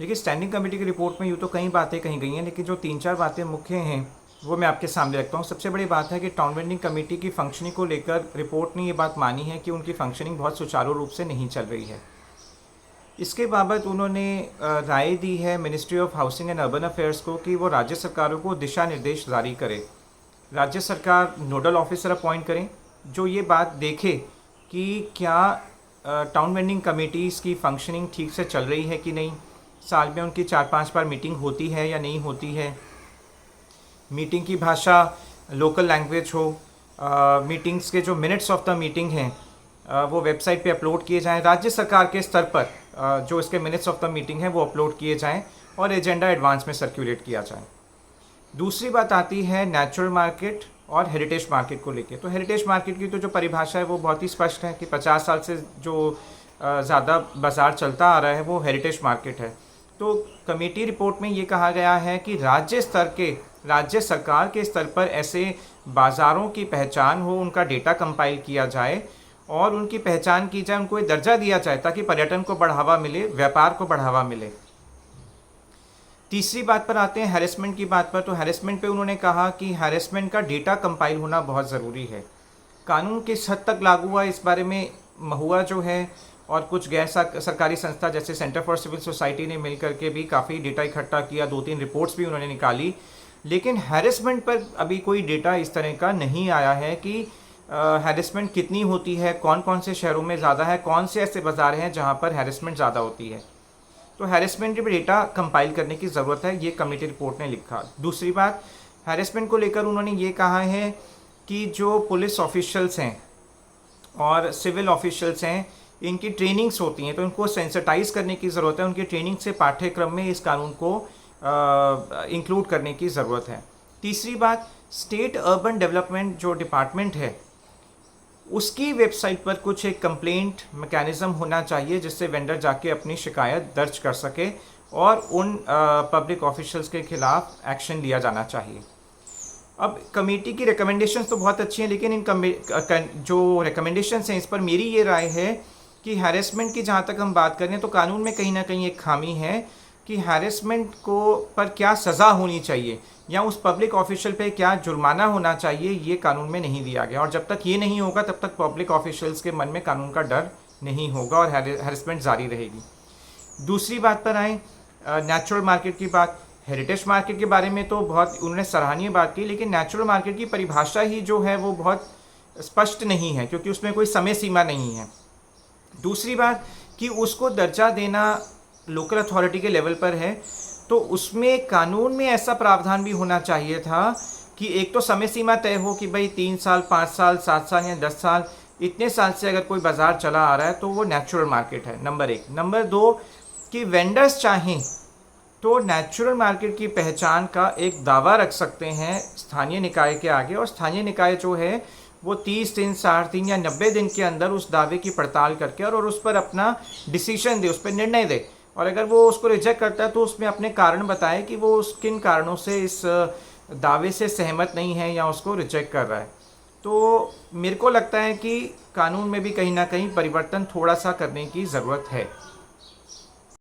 देखिए, standing committee की report में यूँ तो कई बातें कही गई हैं, लेकिन जो 3-4 बातें मुख्य हैं वो मैं आपके सामने रखता हूँ। सबसे बड़ी बात है कि टाउन वेंडिंग कमेटी की फंक्शनिंग को लेकर रिपोर्ट ने ये बात मानी है कि उनकी फंक्शनिंग बहुत सुचारू रूप से नहीं चल रही है। इसके बाबत उन्होंने राय दी है ministry of housing and urban affairs को कि वो राज्य सरकारों को दिशा निर्देश जारी करे। राज्य सरकार नोडल ऑफिसर अपॉइंट करें जो ये बात देखे कि क्या टाउन वेंडिंग कमेटीज़ की फंक्शनिंग ठीक से चल रही है कि नहीं, साल में उनकी 4-5 बार मीटिंग होती है या नहीं होती है, मीटिंग की भाषा लोकल लैंग्वेज हो, मीटिंग्स के जो मिनट्स ऑफ द मीटिंग हैं वो वेबसाइट पे अपलोड किए जाएं, राज्य सरकार के स्तर पर जो इसके मिनट्स ऑफ द मीटिंग है वो अपलोड किए जाएं और एजेंडा एडवांस में सर्कुलेट किया जाए। दूसरी बात आती है नेचुरल मार्केट और हेरिटेज मार्केट को लेके। तो हेरिटेज मार्केट की तो जो परिभाषा है वो बहुत ही स्पष्ट है कि 50 साल से जो ज़्यादा बाज़ार चलता आ रहा है वो हेरिटेज मार्केट है। तो कमेटी रिपोर्ट में ये कहा गया है कि राज्य सरकार के स्तर पर ऐसे बाज़ारों की पहचान हो, उनका डेटा कंपाइल किया जाए और उनकी पहचान की जाए, उनको एक दर्जा दिया जाए ताकि पर्यटन को बढ़ावा मिले, व्यापार को बढ़ावा मिले। तीसरी बात पर आते हैं हैरेसमेंट की बात पर। तो हैरेसमेंट पे उन्होंने कहा कि हैरेसमेंट का डेटा कंपाइल होना बहुत ज़रूरी है। कानून किस हद तक लागू हुआ इस बारे में महुआ जो है और कुछ गैर सरकारी संस्था जैसे सेंटर फॉर सिविल सोसाइटी ने मिल करके भी काफ़ी डेटा इकट्ठा किया, 2-3 रिपोर्ट्स भी उन्होंने निकाली, लेकिन हैरेसमेंट पर अभी कोई डेटा इस तरह का नहीं आया है कि हैरेसमेंट कितनी होती है, कौन कौन से शहरों में ज़्यादा है, कौन से ऐसे बाज़ार हैं जहाँ पर हैरेसमेंट ज़्यादा होती है। तो हैरेसमेंट पे डेटा कंपाइल करने की ज़रूरत है, ये कमेटी रिपोर्ट ने लिखा। दूसरी बात, हैरेसमेंट को लेकर उन्होंने ये कहा है कि जो पुलिस ऑफिशियल्स हैं और सिविल ऑफिशियल्स हैं इनकी ट्रेनिंग्स होती हैं, तो इनको सेंसिटाइज करने की ज़रूरत है, उनकी ट्रेनिंग से पाठ्यक्रम में इस कानून को इंक्लूड करने की ज़रूरत है। तीसरी बात, स्टेट अर्बन डेवलपमेंट जो डिपार्टमेंट है उसकी वेबसाइट पर कुछ एक कंप्लेंट मैकेनिज़्म होना चाहिए जिससे वेंडर जाके अपनी शिकायत दर्ज कर सके और उन पब्लिक ऑफिशियल्स के खिलाफ एक्शन लिया जाना चाहिए। अब कमेटी की रिकमेंडेशंस तो बहुत अच्छी हैं, लेकिन इन जो रिकमेंडेशंस हैं इस पर मेरी ये राय है कि हैरेसमेंट की जहाँ तक हम बात करें तो कानून में कहीं ना कहीं एक खामी है कि हैरेसमेंट को पर क्या सज़ा होनी चाहिए या उस पब्लिक ऑफिशियल पे क्या जुर्माना होना चाहिए, ये कानून में नहीं दिया गया। और जब तक ये नहीं होगा तब तक पब्लिक ऑफिशियल्स के मन में कानून का डर नहीं होगा और हैरेसमेंट जारी रहेगी। दूसरी बात पर आए, नेचुरल मार्केट की बात। हेरिटेज मार्केट के बारे में तो बहुत उन्होंने सराहनीय बात की, लेकिन नेचुरल मार्केट की परिभाषा ही जो है वो बहुत स्पष्ट नहीं है क्योंकि उसमें कोई समय सीमा नहीं है। दूसरी बात कि उसको दर्जा देना लोकल अथॉरिटी के लेवल पर है, तो उसमें कानून में ऐसा प्रावधान भी होना चाहिए था कि एक तो समय सीमा तय हो कि भाई 3 साल, 5 साल, 7 साल या 10 साल, इतने साल से अगर कोई बाज़ार चला आ रहा है तो वो नेचुरल मार्केट है, नंबर 1। नंबर 2 कि वेंडर्स चाहें तो नेचुरल मार्केट की पहचान का एक दावा रख सकते हैं स्थानीय निकाय के आगे, और स्थानीय निकाय जो है वो 30 दिन, 60 दिन या 90 दिन के अंदर उस दावे की पड़ताल करके और उस पर अपना डिसीजन दे, उस पर निर्णय दे। और अगर वो उसको रिजेक्ट करता है तो उसमें अपने कारण बताए कि वो किन कारणों से इस दावे से सहमत नहीं है या उसको रिजेक्ट कर रहा है। तो मेरे को लगता है कि कानून में भी कहीं ना कहीं परिवर्तन थोड़ा सा करने की ज़रूरत है।